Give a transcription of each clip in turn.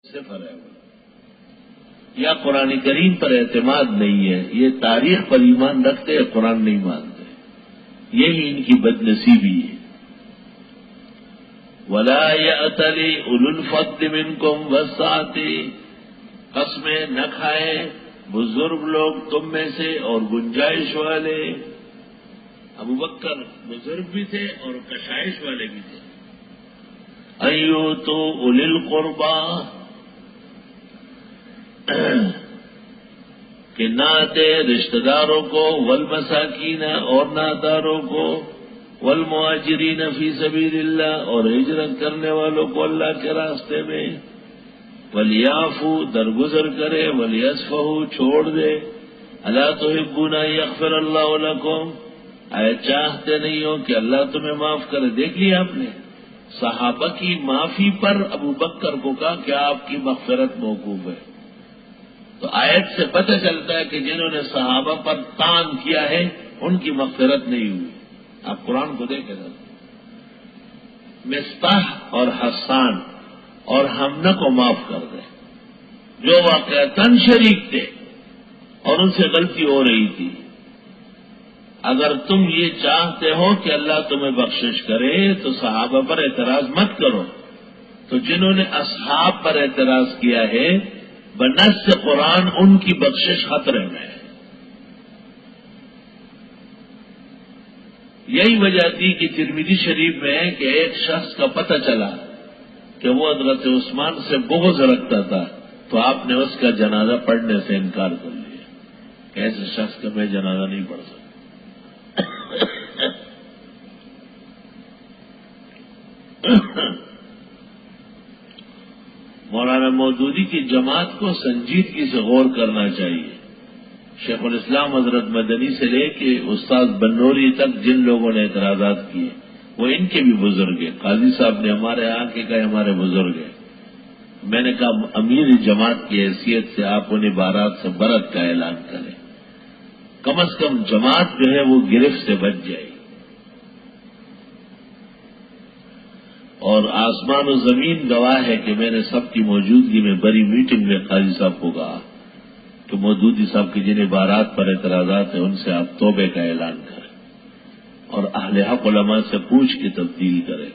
صفر ہے یا قرآن کریم پر اعتماد نہیں ہے، یہ تاریخ پر ایمان رکھتے ہیں، قرآن نہیں مانتے، یہی ان کی بد نصیبی ہے۔ وَلَا يَأْتَلِ أُولُو الْفَضْلِ مِنْكُمْ وَالسَّعَةِ، قسمیں نہ کھائیں بزرگ لوگ تم میں سے اور گنجائش والے۔ ابو بکر بزرگ بھی تھے اور کشائش والے بھی تھے۔ اَيُّؤْتُوا أُولِي الْقُرْبَىٰ، کہ نہ دے رشتہ داروں کو، والمساکین اور ناداروں کو، والمہاجرین فی سبیل اللہ اور ہجرت کرنے والوں کو اللہ کے راستے میں، ولیعفوا درگزر کرے، ولیصفحوا چھوڑ دے، الا تحبون ان یغفر اللہ لکم، اے چاہتے نہیں ہو کہ اللہ تمہیں معاف کرے۔ دیکھ لیا آپ نے صحابہ کی معافی پر ابو بکر کو کہا کہ آپ کی مغفرت موقوف ہے۔ تو آیت سے پتہ چلتا ہے کہ جنہوں نے صحابہ پر طعن کیا ہے ان کی مغفرت نہیں ہوئی۔ آپ قرآن کو دیکھیں ذرا، مصطح اور حسان اور حمزہ کو معاف کر دیں جو واقعتاً شریک تھے اور ان سے غلطی ہو رہی تھی۔ اگر تم یہ چاہتے ہو کہ اللہ تمہیں بخشش کرے تو صحابہ پر اعتراض مت کرو۔ تو جنہوں نے اصحاب پر اعتراض کیا ہے بنص قرآن ان کی بخشش خطرے میں ہے۔ یہی وجہ تھی کہ ترمذی شریف میں ہے کہ ایک شخص کا پتہ چلا کہ وہ حضرت عثمان سے بغض رکھتا تھا، تو آپ نے اس کا جنازہ پڑھنے سے انکار کر لیا کہ ایسے شخص کا میں جنازہ نہیں پڑھ سکتا۔ مولانا مودودی کی جماعت کو سنجیدگی سے غور کرنا چاہیے۔ شیخ الاسلام حضرت مدنی سے لے کے استاد بنوری تک جن لوگوں نے اعتراضات کیے وہ ان کے بھی بزرگ ہیں۔ قاضی صاحب نے ہمارے یہاں کے کہے ہمارے بزرگ ہیں۔ میں نے کہا امیر جماعت کی حیثیت سے آپ ان عبارات سے برت کا اعلان کریں، کم از کم جماعت جو ہے وہ گرفت سے بچ جائے۔ اور آسمان و زمین گواہ ہے کہ میں نے سب کی موجودگی میں بڑی میٹنگ میں قاضی صاحب کو کہا کہ مودودی صاحب کی جن عبارات پر اعتراضات ہیں ان سے آپ توبے کا اعلان کریں اور اہل حق علماء سے پوچھ کے تبدیل کریں۔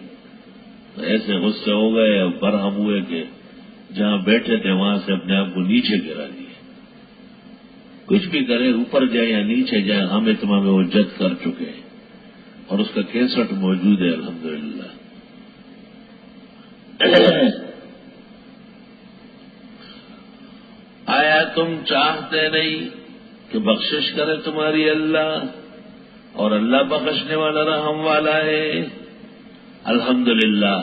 تو ایسے غصے ہو گئے اور برہم ہوئے کہ جہاں بیٹھے تھے وہاں سے اپنے آپ کو نیچے گرا دیے۔ کچھ بھی کرے، اوپر جائے یا نیچے جائے، ہم اتمام حجت کر چکے ہیں اور اس کا کیسٹ موجود ہے الحمدللہ۔ آیا تم چاہتے نہیں کہ بخشش کرے تمہاری اللہ، اور اللہ بخشنے والا رحم والا ہے۔ الحمدللہ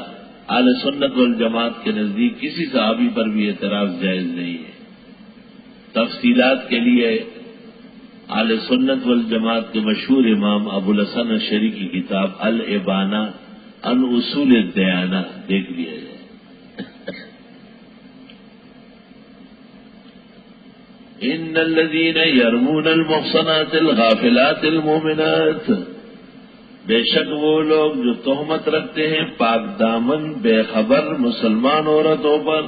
اہل سنت والجماعت کے نزدیک کسی صحابی پر بھی اعتراض جائز نہیں ہے۔ تفصیلات کے لیے اہل سنت والجماعت کے مشہور امام ابو الحسن الشری کی کتاب الابانہ عن اصول الدیانہ دیکھ لیا جائے۔ ان الذين يرمون المحصنات الغافلات المؤمنات، بے شک وہ لوگ جو تہمت رکھتے ہیں پاک دامن بے خبر مسلمان عورتوں پر،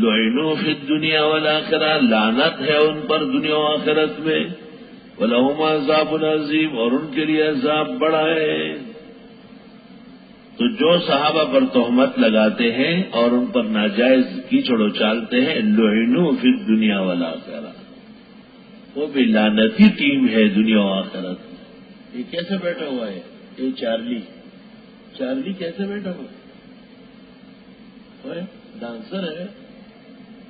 لعنوا فی الدنیا والآخرہ، لعنت ہے ان پر دنیا و آخرت میں، ولہم عذاب عظیم، اور ان کے لیے عذاب بڑا ہے۔ تو جو صحابہ پر تہمت لگاتے ہیں اور ان پر ناجائز کیچڑ اچالتے ہیں، لعنوا فی الدنیا والآخرہ، وہ بھی لعنتی ٹیم ہے دنیا و آخرت میں۔ یہ کیسے بیٹھا ہوا ہے یہ چارلی کیسے بیٹھا ہوا ہے؟ ڈانسر ہے،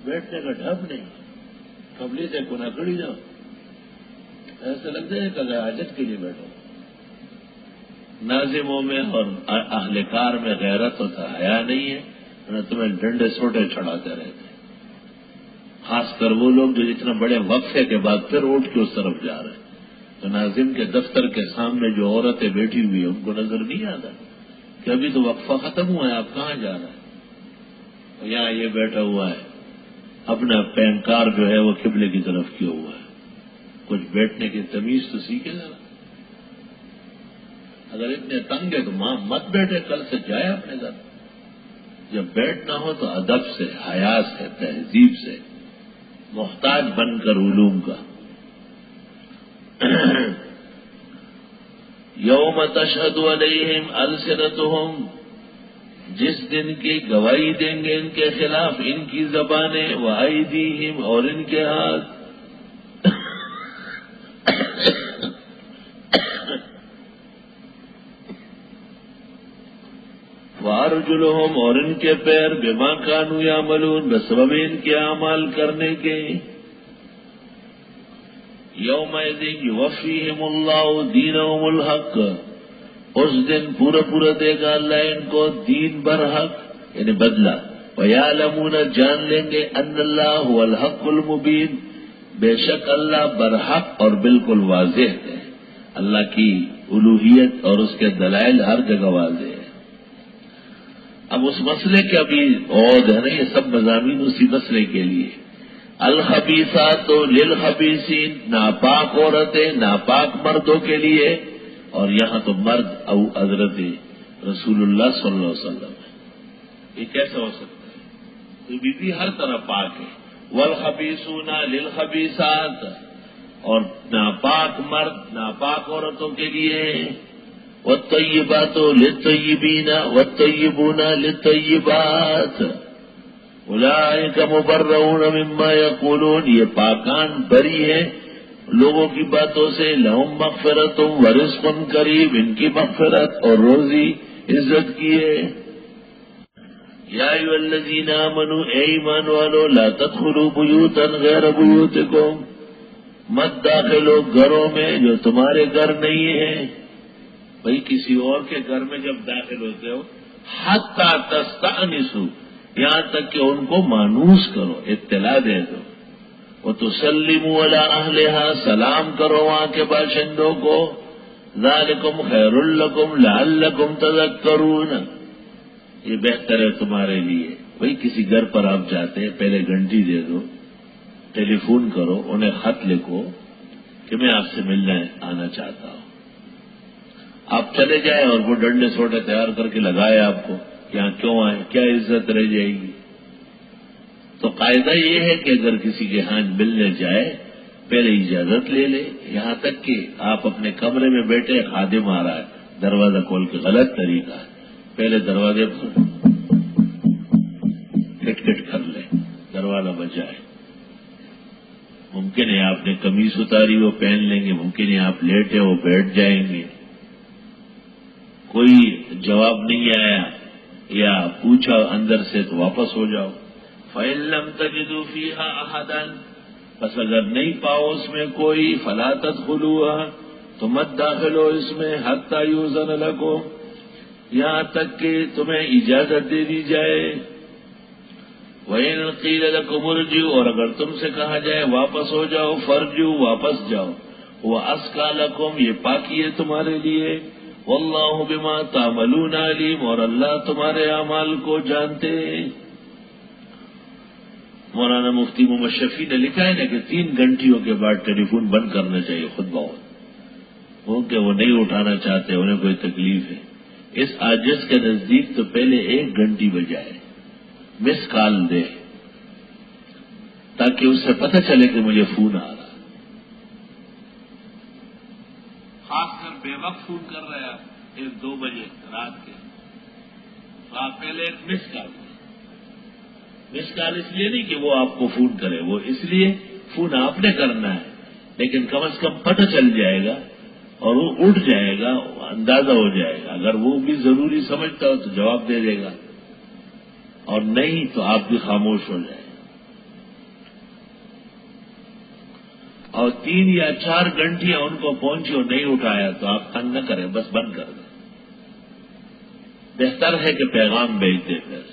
بیٹھنے کا ڈھب نہیں، قبلی سے گنا کڑی جاؤ، ایسے لگتا ہے کہ حاجت کے لیے بیٹھا۔ ناظموں میں اور اہل کار میں غیرت ہوتا حیا نہیں ہے، نہ تمہیں ڈنڈے سوٹے چڑھاتے رہتے، خاص کر وہ لوگ جو اتنا بڑے وقفے کے بعد پھر اٹھ کے اس طرف جا رہے ہیں۔ تو ناظم کے دفتر کے سامنے جو عورتیں بیٹھی ہوئی ہیں ان کو نظر نہیں آتا کہ ابھی تو وقفہ ختم ہوا ہے، آپ کہاں جا رہے ہیں؟ یہاں یہ بیٹھا ہوا ہے، اپنا پینکار جو ہے وہ قبلے کی طرف کیا ہوا ہے۔ کچھ بیٹھنے کی تمیز تو سیکھے ذرا۔ اگر اتنے تنگ ہے تو ماں مت بیٹھے، کل سے جائے اپنے گھر۔ جب بیٹھنا ہو تو ادب سے، حیا سے، تہذیب سے، محتاج بن کر علوم کا۔ یوم تشہد علیہم السنتہم، جس دن کی گواہی دیں گے ان کے خلاف ان کی زبانیں، وایدیہم، اور ان کے ہاتھ، وارجلہم، اور ان کے پیر، بما کانوا یعملون، بسبب ان کے اعمال کرنے کے۔ یومئذ یوفیہم اللہ دینہم الحق، اس دن پورا دے گا اللہ ان کو دین برحق، یعنی بدلہ۔ وَيَعْلَمُونَ، جان لیں گے، ان اللہ هو الحق المبین، بے شک اللہ برحق اور بالکل واضح ہے۔ اللہ کی الوہیت اور اس کے دلائل ہر جگہ واضح ہے۔ اب اس مسئلے کے ابھی عود ہے نا، یہ سب مضامین اسی مسئلے کے لیے۔ الخبیثات للخبیثین، ناپاک عورتیں ناپاک مردوں کے لیے، اور یہاں تو مرد او حضرت رسول اللہ صلی اللہ علیہ وسلم ہے۔ یہ کیسے ہو سکتا ہے؟ تو بیوی ہر طرح پاک ہے۔ والخبیثون للخبیثات، اور ناپاک مرد ناپاک عورتوں کے لیے۔ والطیبات للطیبین والطیبون للطیبات، اولئک مبرؤون مما یقولون، یہ پاکان بری ہیں لوگوں کی باتوں سے۔ لہم مغفرت ورزق کریم، ان کی مغفرت اور روزی عزت کی ہے۔ یا ایھا الذین آمنوا، اے ایمان والو، لا تدخلوا بیوتا غیر بیوتکم، مت داخلو گھروں میں جو تمہارے گھر نہیں ہیں۔ بھئی کسی اور کے گھر میں جب داخل ہوتے ہو، حتی تستأنسوا، یہاں تک کہ ان کو مانوس کرو، اطلاع دے دو۔ وَتُسَلِّمُوا عَلَىٰ أَهْلِهَا، سلام کرو وہاں کے باشندوں کو۔ ذَلِكُمْ خَيْرٌ لَكُمْ لَعَلَّكُمْ تَذَكَّرُونَ، یہ بہتر ہے تمہارے لیے۔ بھئی کسی گھر پر آپ جاتے ہیں، پہلے گھنٹی دے دو، ٹیلی فون کرو، انہیں خط لکھو کہ میں آپ سے ملنے آنا چاہتا ہوں۔ آپ چلے جائیں اور وہ ڈنڈے سوٹے تیار کر کے لگائے آپ کو، یہاں کیوں آئے، کیا عزت رہ جائے گی؟ تو قاعدہ یہ ہے کہ اگر کسی کے ہاں ملنے جائے پہلے اجازت لے لے، یہاں تک کہ آپ اپنے کمرے میں بیٹھے، خادم آ رہا ہے، دروازہ کھول کے، غلط طریقہ ہے، پہلے دروازے پر کٹ کر لیں، دروازہ بجائے۔ ممکن ہے آپ نے قمیص اتاری وہ پہن لیں گے، ممکن ہے آپ لیٹے وہ بیٹھ جائیں گے، کوئی جواب نہیں آیا یا پوچھا اندر سے تو واپس ہو جاؤ۔ فَإِن لَّمْ تَجِدُوا فِيهَا أَحَدًا، بس اگر نہیں پاؤ اس میں کوئی، فَلَا تَدْخُلُوهَا، تو مت داخلو اس میں، حَتَّى يُؤْذَنَ لَكُمْ، یہاں تک کہ تمہیں اجازت دے دی جائے۔ وَإِن قِيلَ لَكُمُ ارْجِعُوا، اور اگر تم سے کہا جائے واپس ہو جاؤ، فَارْجِعُوا، واپس جاؤ، وَأَزْكَىٰ لَكُمْ، یہ پاکی ہے تمہارے لیے۔ وَاللَّهُ بِمَا تَعْمَلُونَ عَلِيمٌ، اور اللہ تمہارے اعمال کو جانتے ہیں۔ مولانا مفتی محمد شفیع نے لکھا ہے نا کہ 3 گھنٹیوں کے بعد ٹیلی فون بند کرنا چاہیے خود بخود، کیونکہ وہ نہیں اٹھانا چاہتے، انہیں کوئی تکلیف ہے۔ اس عاجز کے نزدیک تو پہلے 1 گھنٹی بجائے، مس کال دے، تاکہ اس سے پتہ چلے کہ مجھے فون آ رہا۔ خاص کر بے وقت فون کر رہے آپ 1-2 بجے رات کے، تو آپ پہلے ایک مس کال دیں۔ مس کال اس لیے نہیں کہ وہ آپ کو فون کرے، وہ اس لیے فون آپ نے کرنا ہے، لیکن کم از کم پتہ چل جائے گا اور وہ اٹھ جائے گا، اندازہ ہو جائے گا۔ اگر وہ بھی ضروری سمجھتا ہو تو جواب دے دے گا، اور نہیں تو آپ بھی خاموش ہو جائے۔ اور 3 یا 4 گھنٹیاں ان کو پہنچی اور نہیں اٹھایا تو آپ تنگ نہ کریں، بس بند کر دیں۔ بہتر ہے کہ پیغام بھیج دیں۔ پھر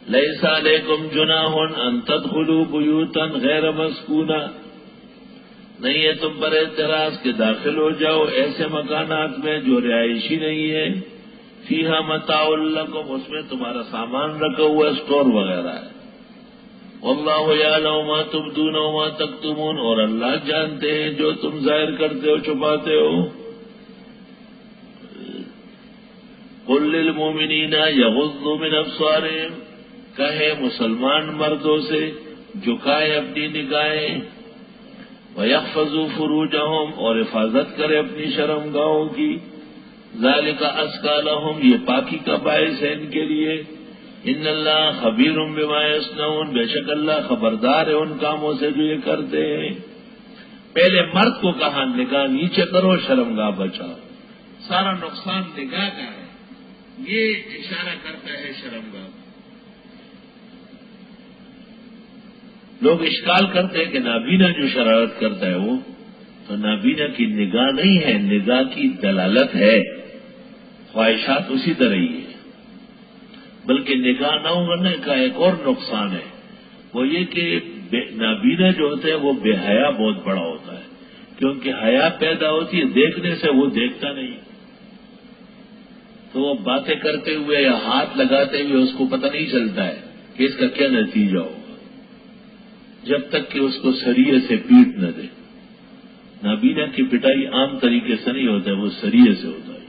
لَيْسَ عَلَيْكُمْ جُنَاحٌ أَن تَدْخُلُوا بُيُوتًا غَيْرَ مَسْكُونَةٍ، نہیں ہے تم پر اعتراض کہ داخل ہو جاؤ ایسے مکانات میں جو رہائشی نہیں ہے۔ فِيهَا مَتَاعٌ لَكُمْ، اس میں تمہارا سامان رکھا ہوا اسٹور وغیرہ ہے۔ وَاللَّهُ يَعْلَمُ مَا تُبْدُونَ وَمَا تَكْتُمُونَ، اور اللہ جانتے ہیں جو تم ظاہر کرتے ہو چھپاتے ہو۔ قل للمؤمنین یغضوا من ابصارہم، کہے مسلمان مردوں سے جھکائے اپنی نگاہیں، وَيَحْفَظُوا فُرُوجَهُمْ، اور حفاظت کرے اپنی شرمگاہوں کی، ذَلِكَ أَزْكَىٰ لَهُمْ، یہ پاکی کا باعث ہے ان کے لیے، ان اللہ خبیر بما یصنعون، بے شک اللہ خبردار ہے ان کاموں سے جو یہ کرتے ہیں۔ پہلے مرد کو کہا نگاہ نیچے کرو، شرمگاہ بچاؤ، سارا نقصان نگاہ کا ہے، یہ اشارہ کرتا ہے شرمگاہ۔ لوگ اشکال کرتے ہیں کہ نابینا جو شرارت کرتا ہے وہ تو نابینا کی نگاہ نہیں ہے، نگاہ کی دلالت ہے، خواہشات اسی طرح ہی ہے، بلکہ نگاہ نہ ہونے کا ایک اور نقصان ہے، وہ یہ کہ نابینا جو ہوتا ہے وہ بے حیا بہت بڑا ہوتا ہے، کیونکہ حیا پیدا ہوتی ہے دیکھنے سے، وہ دیکھتا نہیں، تو وہ باتیں کرتے ہوئے یا ہاتھ لگاتے ہوئے اس کو پتہ نہیں چلتا ہے کہ اس کا کیا نتیجہ ہوگا، جب تک کہ اس کو سریے سے پیٹ نہ دے۔ نابینا کی پٹائی عام طریقے سے نہیں ہوتا ہے، وہ سریے سے ہوتا ہے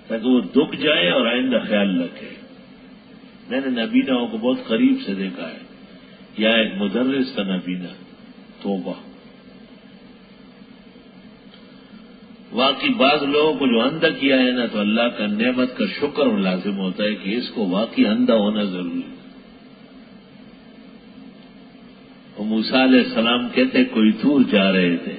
تاکہ وہ دکھ جائے اور آئندہ خیال رکھے۔ میں نے نابیناؤں کو بہت قریب سے دیکھا ہے، یا ایک مدرس کا نابینا، توبہ، واقعی بعض لوگوں کو جو اندھا کیا ہے نا تو اللہ کا نعمت کا شکر لازم ہوتا ہے کہ اس کو واقعی اندھا ہونا ضروری ہے۔ موسیٰ علیہ السلام کہتے کوئی دور جا رہے تھے،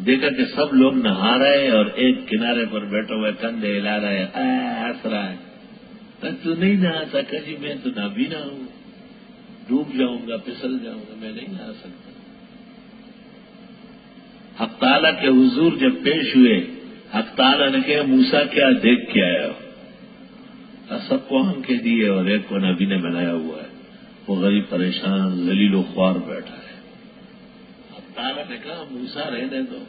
دیکھا کہ سب لوگ نہا رہے اور ایک کنارے پر بیٹھا ہوا کندھے ہلا رہا ہے، ہنس رہا ہے، تو نہیں نہا سکا؟ جی میں تو نابینا ہوں، ڈوب جاؤں گا، پھسل جاؤں گا، میں نہیں نہا سکتا۔ حق تعالیٰ کے حضور جب پیش ہوئے، حق تعالیٰ نے کہا موسیٰ کیا دیکھ کے آیا ہو؟ سب کو آنکھیں دیے اور ایک کو نابینا بنایا ہوا ہے، وہ غریب پریشان ذلیل و خوار بیٹھا ہے۔ اب تعالیٰ نے کہا موسیٰ رہنے دو،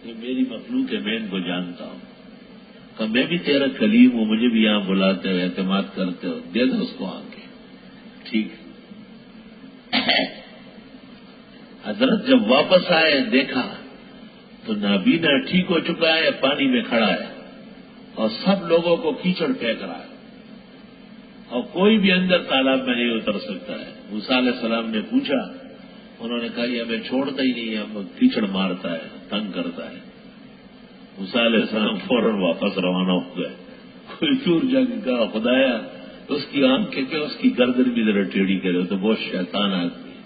یہ میری مخلوق ہے، میں ان کو جانتا ہوں، کہ میں بھی تیرا کلیم ہوں، مجھے بھی یہاں بلاتے ہو، اعتماد کرتے ہو، دے دو اس کو آنکھیں، ٹھیک ہے۔ حضرت جب واپس آئے دیکھا تو نابینا ٹھیک ہو چکا ہے، پانی میں کھڑا ہے اور سب لوگوں کو کیچڑ پھینک رہا ہے، اور کوئی بھی اندر تالاب میں نہیں اتر سکتا ہے۔ موسیٰ علیہ السلام نے پوچھا، انہوں نے کہا یہ ہمیں چھوڑتا ہی نہیں، ہم کیچڑ مارتا ہے، تنگ کرتا ہے۔ موسیٰ علیہ السلام فوراً واپس روانہ ہو گئے۔ کوئی دور جا کے کہا خدایا اس کی آنکھیں کیا، اس کی گردن بھی ذرا ٹیڑھی کرے، تو بہت شیطان آدمی۔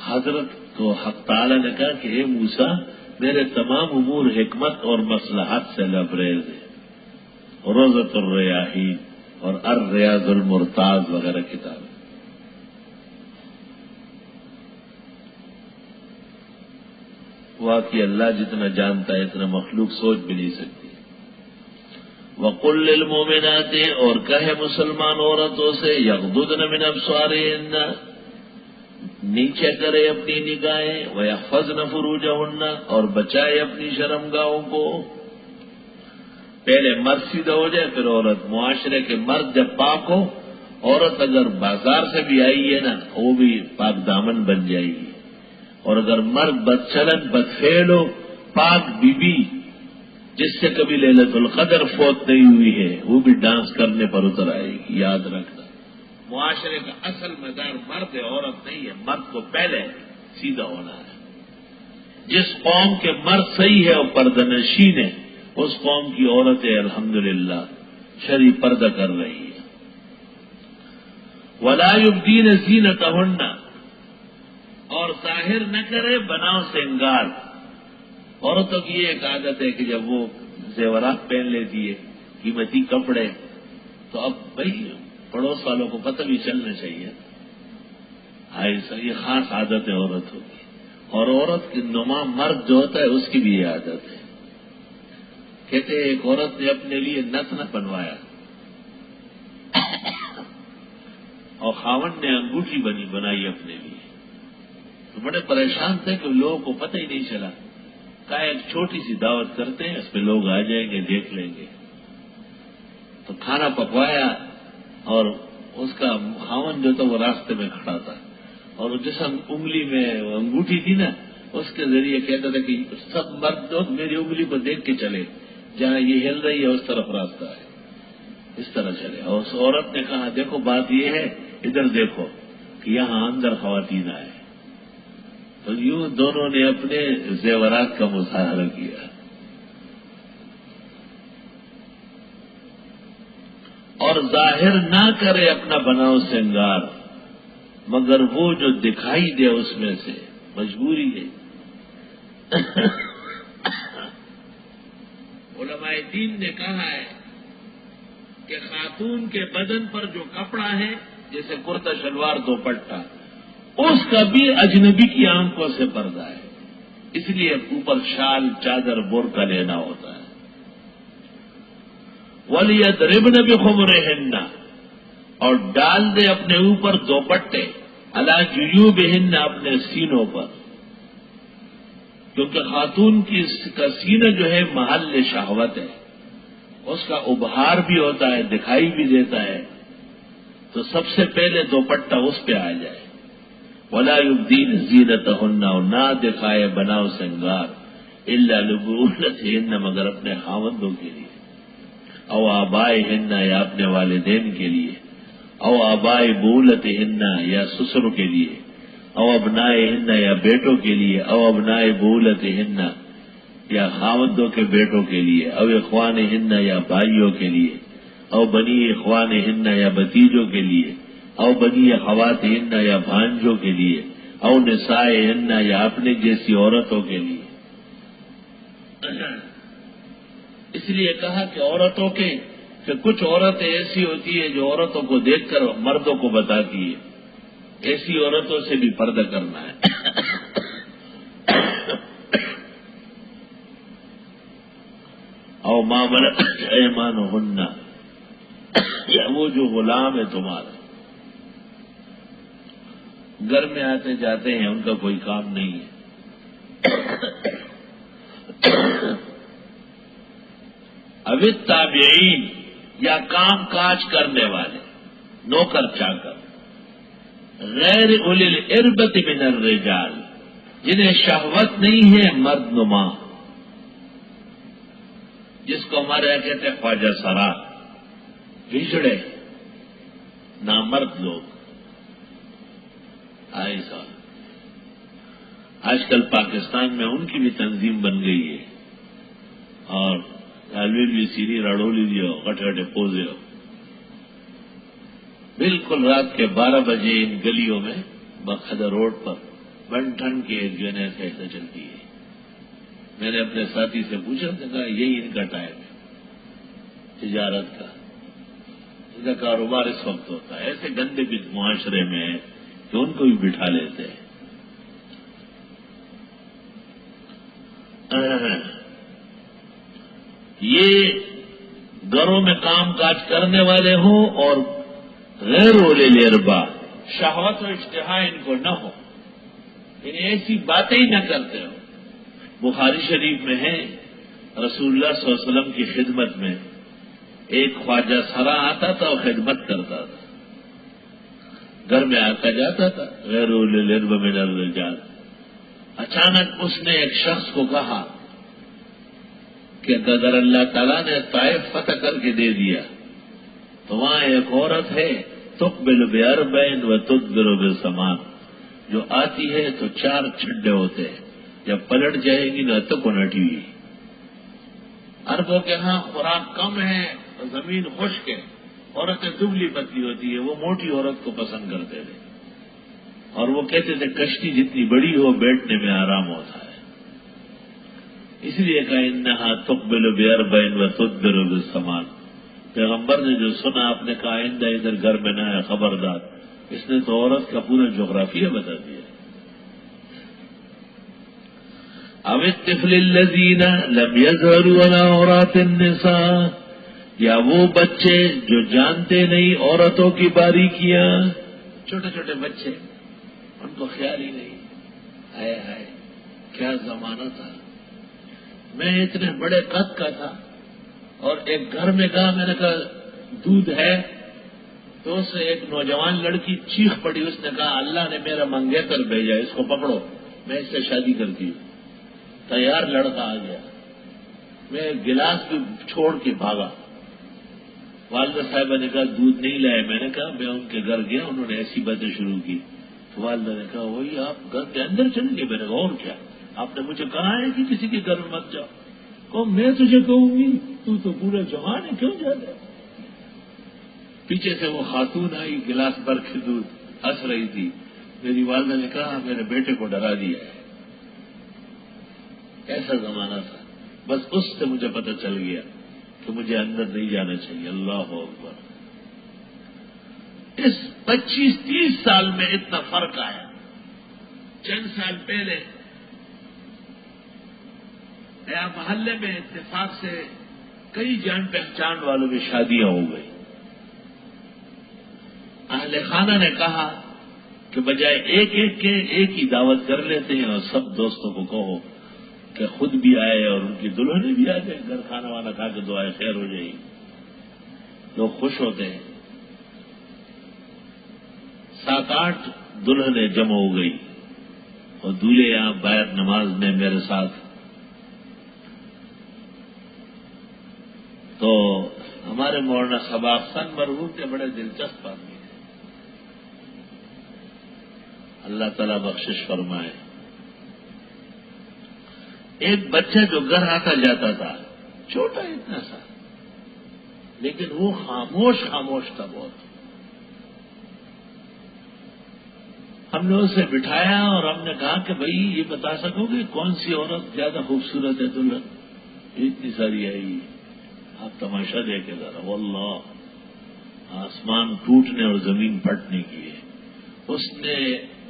حضرت کو حق تعالیٰ نے کہا کہ اے موسیٰ میرے تمام امور حکمت اور مصلحت سے لبریز ہے، روضۃ الریاحین اور الریاض المرتاض وغیرہ کتابیں۔ واقعی اللہ جتنا جانتا ہے اتنا مخلوق سوچ بھی نہیں سکتی۔ وَقُلْ لِلْمُؤْمِنَاتِ، اور کہے مسلمان عورتوں سے یغضضن من ابصارہن، نیچے کرے اپنی نگاہیں، وَيَحْفَظْنَ فُرُوجَهُنَّ، اور بچائے اپنی شرمگاہوں کو۔ پہلے مرد سیدھا ہو جائے پھر عورت۔ معاشرے کے مرد جب پاک ہو، عورت اگر بازار سے بھی آئی ہے نا وہ بھی پاک دامن بن جائے گی، اور اگر مرد بدچلن بدفعل ہو، پاک بی بی جس سے کبھی لیلۃ القدر فوت نہیں ہوئی ہے وہ بھی ڈانس کرنے پر اتر آئے گی۔ یاد رکھنا معاشرے کا اصل مدار مرد ہے، عورت نہیں ہے۔ مرد کو پہلے سیدھا ہونا ہے۔ جس قوم کے مرد صحیح ہے اور پردہ نشین ہے، اس قوم کی عورتیں الحمدللہ شرعی پردہ کر رہی ہیں۔ وَلَا يُبْدِينَ زِينَتَهُنَّ، اور ظاہر نہ کرے بناؤ سنگار۔ عورتوں کی یہ ایک عادت ہے کہ جب وہ زیورات پہن لیتی ہے، قیمتی کپڑے، تو اب بھائی پڑوس والوں کو پتہ بھی چلنا چاہیے، ایسا یہ خاص عادت ہے عورتوں کی۔ اور عورت کی نما مرد جو ہوتا ہے اس کی بھی یہ عادت ہے۔ کہتے ہیں ایک عورت نے اپنے لیے نتن بنوایا اور خاوند نے انگوٹھی بنائی اپنے لیے، تو بڑے پریشان تھے کہ لوگوں کو پتہ ہی نہیں چلا۔ کہا ایک چھوٹی سی دعوت کرتے ہیں، اس میں لوگ آ جائیں گے، دیکھ لیں گے۔ تو کھانا پکوایا اور اس کا خاوند جو تھا وہ راستے میں کھڑا تھا، اور جس انگلی میں انگوٹھی تھی نا اس کے ذریعے کہتا تھا کہ سب مرد لوگ میری انگلی کو دیکھ کے چلے، جہاں یہ ہل رہی ہے اس طرف راستہ ہے، اس طرح چلے. اور اس عورت نے کہا دیکھو بات یہ ہے، ادھر دیکھو کہ یہاں اندر خواتین آئے. تو یوں دونوں نے اپنے زیورات کا مظاہرہ کیا. اور ظاہر نہ کرے اپنا بناؤ سنگار، مگر وہ جو دکھائی دے اس میں سے مجبوری ہے. علماء دین نے کہا ہے کہ خاتون کے بدن پر جو کپڑا ہے جیسے کرتا شلوار دوپٹہ، اس کا بھی اجنبی کی آنکھوں سے پردہ ہے، اس لیے اوپر شال چادر برقع لینا ہوتا ہے. وَلْيَضْرِبْنَ بِخُمُرِهِنَّ، اور ڈال دے اپنے اوپر دوپٹے، عَلَى جُيُوبِهِنَّ، اپنے سینوں پر، کیونکہ خاتون کا سینہ جو ہے محل شہوت ہے، اس کا ابہار بھی ہوتا ہے، دکھائی بھی دیتا ہے، تو سب سے پہلے دوپٹہ اس پہ آ جائے. وَلَا يُبْدِينَ زِينَتَهُنَّ، اور نہ دکھائے بناؤ سنگار، إِلَّا لِبُعُولَتِهِنَّ، مگر اپنے خاوندوں کے لیے، او آبائہن، یا اپنے والدین کے لیے، او آبائے بولتہن، یا سسر کے لیے، او ابنائہن، یا بیٹوں کے لیے، او ابنائے بولتہن، یا خاوندوں کے بیٹوں کے لیے، او اخوانہن، یا بھائیوں کے لیے، او بنی اخوانہن، یا بھتیجوں کے لیے، او بنی اخواتہن، یا بھانجوں کے لیے، او نسائہن، یا اپنے جیسی عورتوں کے لیے. اس لیے کہا کہ عورتوں کے، کہ کچھ عورتیں ایسی ہوتی ہیں جو عورتوں کو دیکھ کر مردوں کو بتاتی ہے، ایسی عورتوں سے بھی پردہ کرنا ہے. او ما ملکت ایمانہن، یا وہ جو غلام ہے تمہارا، گھر میں آتے جاتے ہیں، ان کا کوئی کام نہیں ہے. اب تابعین، یا کام کاج کرنے والے، نوکر چاکر، غیر اولی الاربۃ من الرجال، جنہیں شہوت نہیں ہے مرد نما، جس کو ہمارے یہاں کہتے ہیں خواجہ سرا، بھیجڑے نامرد لوگ. ایسا آج کل پاکستان میں ان کی بھی تنظیم بن گئی ہے، اور بھی سیری رڑولی دی ہو، گٹے گٹے پوزے ہو، بالکل رات کے 12 بجے ان گلیوں میں بخدا روڈ پر بن ٹھن کے ایک جو ہے ایسا چلتی ہے. میں نے اپنے ساتھی سے پوچھا، کہا یہی ان کا ٹائم ہے تجارت کا، ان کا کاروبار اس وقت ہوتا ہے. ایسے گندے بھی معاشرے میں ہے کہ ان کو بھی بٹھا لیتے ہیں. یہ گھروں میں کام کاج کرنے والے ہوں اور غیر اولی الارباء، شہوت و اشتہا ان کو نہ ہو، انہیں ایسی باتیں ہی نہ کرتے ہو. بخاری شریف میں ہے، رسول اللہ صلی اللہ علیہ وسلم کی خدمت میں ایک خواجہ سرا آتا تھا اور خدمت کرتا تھا، گھر میں آتا جاتا تھا، غیر اولی الارباء من الرجال. اچانک اس نے ایک شخص کو کہا کہ اگر اللہ تعالیٰ نے طائف فتح کر کے دے دیا تو وہاں ایک عورت ہے، تقبل باربعین و تدبر بثمان، جو آتی ہے تو 4 چھڈے ہوتے ہیں، جب پلٹ جائے گی نہ تو نٹی ہوئی. عربوں کے ہاں خوراک کم ہے، زمین خشک ہے، عورتیں دبلی پتلی ہوتی ہے، وہ موٹی عورت کو پسند کرتے تھے، اور وہ کہتے تھے کشتی جتنی بڑی ہو بیٹھنے میں آرام ہوتا ہے. اس لیے کہا انہا تقبل باربعین و تدبر بثمان. پیغمبر نے جو سنا، آپ نے کہا آئندہ ادھر گھر میں نہ ہے، خبردار. اس نے تو عورت کا پورا جغرافیہ بتا دیا. او الطفل الذین لم یظہروا علی عورات النساء، یا وہ بچے جو جانتے نہیں عورتوں کی باریکیاں، چھوٹے چھوٹے بچے، ان کو خیال ہی نہیں. ہائے ہائے کیا زمانہ تھا. میں اتنے بڑے قد کا تھا، اور ایک گھر میں کہا، میں نے کہا دودھ ہے، تو اس سے ایک نوجوان لڑکی چیخ پڑی. اس نے کہا اللہ نے میرا منگیتر بھیجا، اس کو پکڑو، میں اس سے شادی کرتی ہوں. تیار لڑکا آ گیا. میں گلاس بھی چھوڑ کے بھاگا. والدہ صاحبہ نے کہا دودھ نہیں لائے. میں نے کہا میں ان کے گھر گیا, انہوں نے ایسی باتیں شروع کی. تو والدہ نے کہا وہی آپ گھر کے اندر چلیں گے. میں نے کہا اور کیا, آپ نے مجھے کہا ہے کہ کسی کے گھر میں مت جاؤ. کہو میں تجھے کہوں گی, تو پورا جوان ہے, کیوں جاتا ہے. پیچھے سے وہ خاتون آئی, گلاس بھر کے دودھ, ہنس رہی تھی. میری والدہ نے کہا میرے بیٹے کو ڈرا دیا ہے. ایسا زمانہ تھا. بس اس سے مجھے پتہ چل گیا کہ مجھے اندر نہیں جانا چاہیے. اللہ اکبر. اس 25-30 سال میں اتنا فرق آیا. چند سال پہلے نیا محلے میں اتفاق سے کئی جان پہچان والوں کی شادیاں ہو گئی. اہل خانہ نے کہا کہ بجائے ایک ہی دعوت کر لیتے ہیں اور سب دوستوں کو کہو کہ خود بھی آئے اور ان کی دلہنیں بھی آ جائیں. گھر کھانا وانا کھا کے دعائیں خیر ہو جائے گی. لوگ خوش ہوتے ہیں. 7-8 دلہنیں جمع ہو گئی اور دولہے یہاں باہر نماز میں میرے ساتھ. تو ہمارے مولانا خباستان مرحوم کے بڑے دلچسپ آدمی ہیں. اللہ تعالیٰ بخشش فرمائے. ایک بچہ جو گھر آتا جاتا تھا, چھوٹا اتنا سا, لیکن وہ خاموش تھا بہت. ہم نے اسے بٹھایا اور ہم نے کہا کہ بھائی یہ بتا سکو گے کون سی عورت زیادہ خوبصورت ہے دلہن؟ اتنی ساری آئی, آپ تماشا دیکھے ذرا. واللہ آسمان ٹوٹنے اور زمین پھٹنے کی ہے. اس نے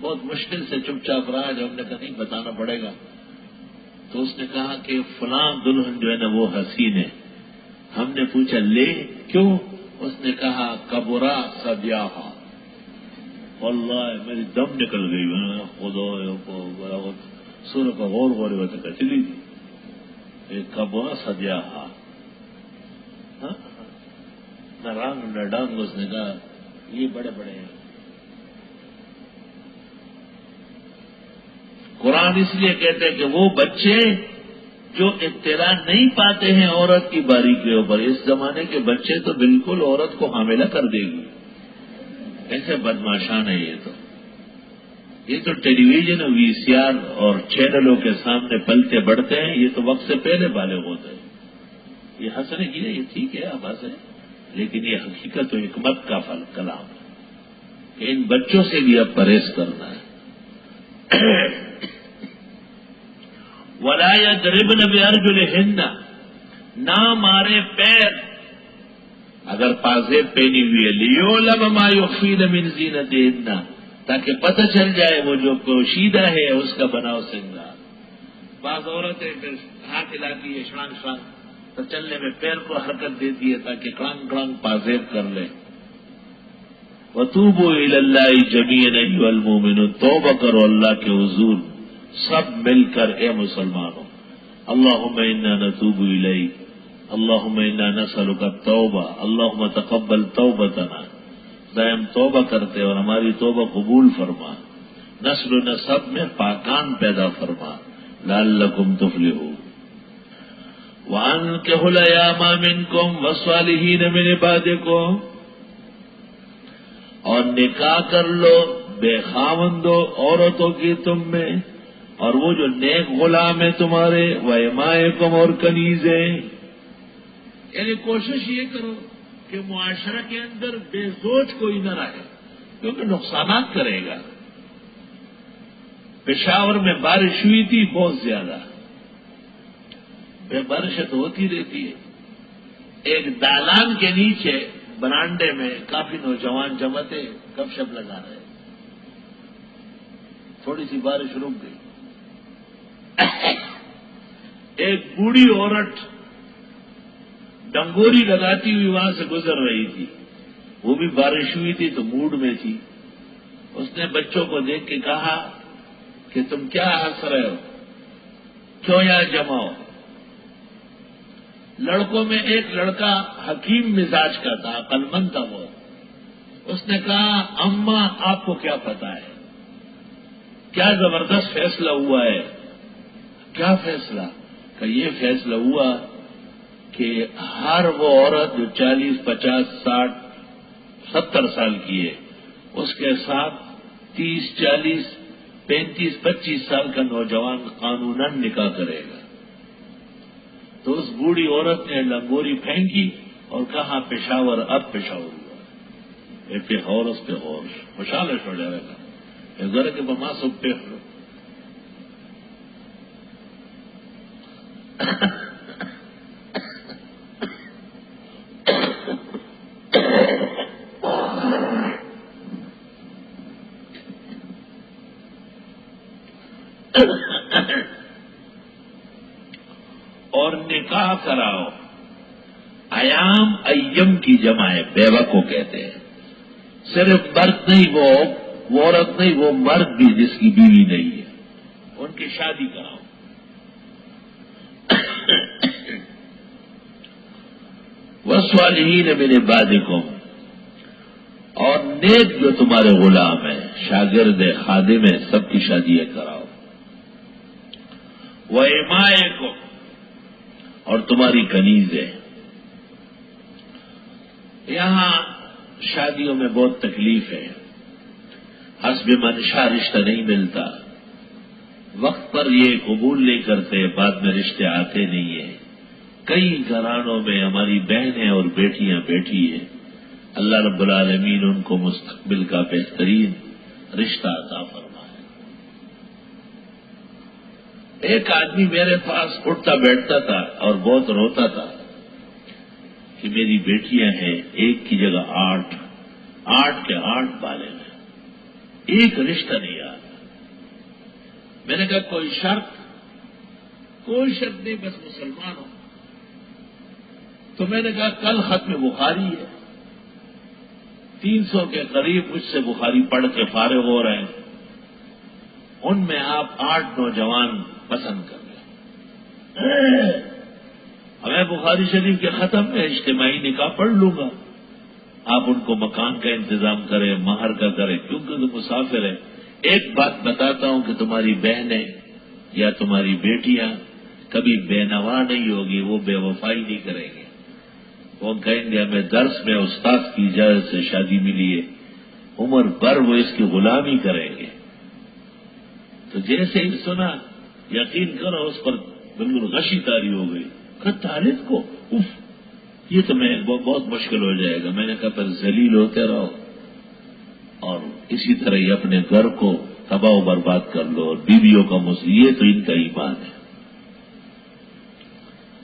بہت مشکل سے چپ چاپ رہا. جب ہم نے کہا نہیں بتانا پڑے گا, تو اس نے کہا کہ فلاں دلہن جو ہے نا وہ حسین ہے. ہم نے پوچھا لے کیوں؟ اس نے کہا کبرا سبیاہا. واللہ میری دم نکل گئی. میں نے خدا سور کا غور ہوتا چلی تھی. کبرا سبیاہا, نہ رنگ نہ ڈنگ. اس نے کہا یہ بڑے بڑے ہیں. قرآن اس لیے کہتے ہیں کہ وہ بچے جو اطلاع نہیں پاتے ہیں عورت کی باریکیوں پر. اس زمانے کے بچے تو بالکل عورت کو حاملہ کر دے گی. ایسے بدماشان ہے یہ تو ٹیلی ویژن اور وی سی آر اور چینلوں کے سامنے پلتے بڑھتے ہیں. یہ تو وقت سے پہلے بالغ ہوتے ہیں. یہ ہنسنے کی یہ ٹھیک ہے آپ ہنسیں, لیکن یہ حقیقت و حکمت کا کلام ہے کہ ان بچوں سے بھی اب پرہیز کرنا ہے. ولا یضربن بارجلہن, نہ مارے پیر اگر پازیب پہنی ہوئی ہے. لیعلم ما یخفین من زینتہن, تاکہ پتہ چل جائے وہ جو پوشیدہ ہے اس کا بناؤ سنگار. بعض عورتیں پھر ہاتھ ہلاتی ہے شرانگ شرانگ, تو چلنے میں پیر کو حرکت دیتی ہے تاکہ کڑنگ کڑنگ پازیب کر لے. وَتُوبُوا إِلَى اللَّهِ جَمِيعًا أَيُّهَا الْمُؤْمِنُونَ, توبہ کرو اللہ کے حضور سب مل کر اے مسلمانوں. اللہم انا نتوب الیک, اللہم انا نسألک التوبہ, اللہم تقبل توبتنا. دائم توبہ کرتے اور ہماری توبہ قبول فرما. نسل و نسب میں پاکان پیدا فرما. لعلکم تفلحون. وَأَنكِحُوا الْأَيَامَ مِنكُمْ وَالصَّالِحِينَ مِنْ عِبَادِكُمْ, اور نکاح کر لو بے خاوندوں عورتوں کی تم میں, اور وہ جو نیک غلام ہیں تمہارے. وَإِمَائِكُمْ, اور کنیزیں. یعنی کوشش یہ کرو کہ معاشرہ کے اندر بے زوج کوئی نہ رہے, کیونکہ نقصانات کرے گا. پشاور میں بارش ہوئی تھی بہت زیادہ, بے بارش تو ہوتی رہتی ہے. ایک دالان کے نیچے برانڈے میں کافی نوجوان جمع تھے, گپ شپ لگا رہے. تھوڑی سی بارش رک گئی. ایک بوڑھی عورت ڈنگوری لگاتی ہوئی وہاں سے گزر رہی تھی. وہ بھی بارش ہوئی تھی تو موڈ میں تھی. اس نے بچوں کو دیکھ کے کہا کہ تم کیا ہنس رہے ہو, کیوں یہاں جمع ہو. لڑکوں میں ایک لڑکا حکیم مزاج کا تھا, عقل مند تھا وہ. اس نے کہا اماں آپ کو کیا پتا ہے, کیا زبردست فیصلہ ہوا ہے. کیا فیصلہ؟ کہ یہ فیصلہ ہوا کہ ہر وہ عورت جو 40, 50, 60, 70 سال کی ہے اس کے ساتھ 30, 40, 35, 25 سال کا نوجوان قانوناً نکاح کرے گا. تو اس بوڑھی عورت نے لنگوری پھینکی اور کہا پشاور اب پشاور ہوا پہ ہورس پہ ہورس خوشحال چھوڑ جائے گا ذرا کہ بما سب پہ اور نکاح کراؤ. ایام ایم کی جمع ہے، بیوہ کو کہتے ہیں. صرف مرد نہیں وہ عورت نہیں، وہ مرد بھی جس کی بیوی نہیں ہے ان کی شادی کراؤ. والصالحین من عبادکم، اور نیک جو تمہارے غلام ہیں، شاگرد خادم ہیں، سب کی شادیاں کراؤ. وَإِمَائِكُمْ، اور تمہاری کنیزیں. یہاں شادیوں میں بہت تکلیف ہے، حسب منشا رشتہ نہیں ملتا، وقت پر یہ قبول نہیں کرتے، بعد میں رشتے آتے نہیں ہیں. کئی گھرانوں میں ہماری بہنیں اور بیٹیاں بیٹھی ہیں، اللہ رب العالمین ان کو مستقبل کا بہترین رشتہ عطا فرمائے. ایک آدمی میرے پاس اٹھتا بیٹھتا تھا اور بہت روتا تھا کہ میری بیٹیاں ہیں ایک کی جگہ 8 کے 8 بالے میں، ایک رشتہ نہیں آتا. میں نے کہا کوئی شرط نہیں، بس مسلمان ہوں. تو میں نے کہا کل ختم بخاری ہے، 300 کے قریب مجھ سے بخاری پڑھ کے فارغ ہو رہے ہیں، ان میں آپ 8 نوجوان پسند کر لیں. ہمیں بخاری شریف کے ختم میں اجتماعی نکاح پڑھ لوں گا، آپ ان کو مکان کا انتظام کریں، مہر کا کریں، کیونکہ تو مسافر ہے. ایک بات بتاتا ہوں کہ تمہاری بہنیں یا تمہاری بیٹیاں کبھی بے نوا نہیں ہوگی، وہ بے وفائی نہیں کریں گے. وہ کہیں گے ہمیں درس میں استاد کی اجازت سے شادی ملی ہے، عمر بھر وہ اس کی غلامی کریں گے. تو جیسے ہی سنا یقین کرو اس پر بالکل غشی تاری ہو گئی. طالب کو یہ تو میں بہت مشکل ہو جائے گا. میں نے کہا پھر ذلیل ہوتے رہو اور اسی طرح ہی اپنے گھر کو تباہ و برباد کر لو، اور بیویوں کا یہ تو ان کا ایمان ہے.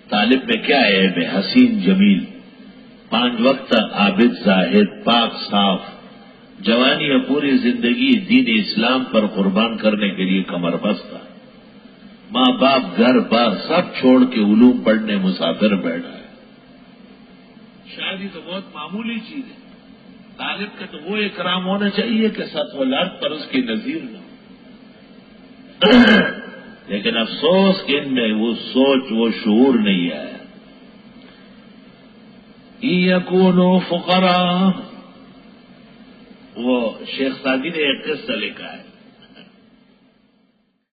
طالب میں کیا ہے؟ بے حسین جمیل، 5 وقت عابد زاہد پاک صاف، جوانی اور پوری زندگی دین اسلام پر قربان کرنے کے لیے کمر بستہ، ماں باپ گھر بار سب چھوڑ کے علوم پڑھنے مسافر بیٹھا ہے. شادی تو بہت معمولی چیز ہے. طالب کا تو وہ اکرام ہونا چاہیے کہ سطح الارض پر اس کی نظیر نہ ہو. لیکن افسوس کہ ان میں وہ سوچ وہ شعور نہیں آیا. یکونوا فقراء، وہ شیخ سعدی نے ایک قصہ لکھا ہے.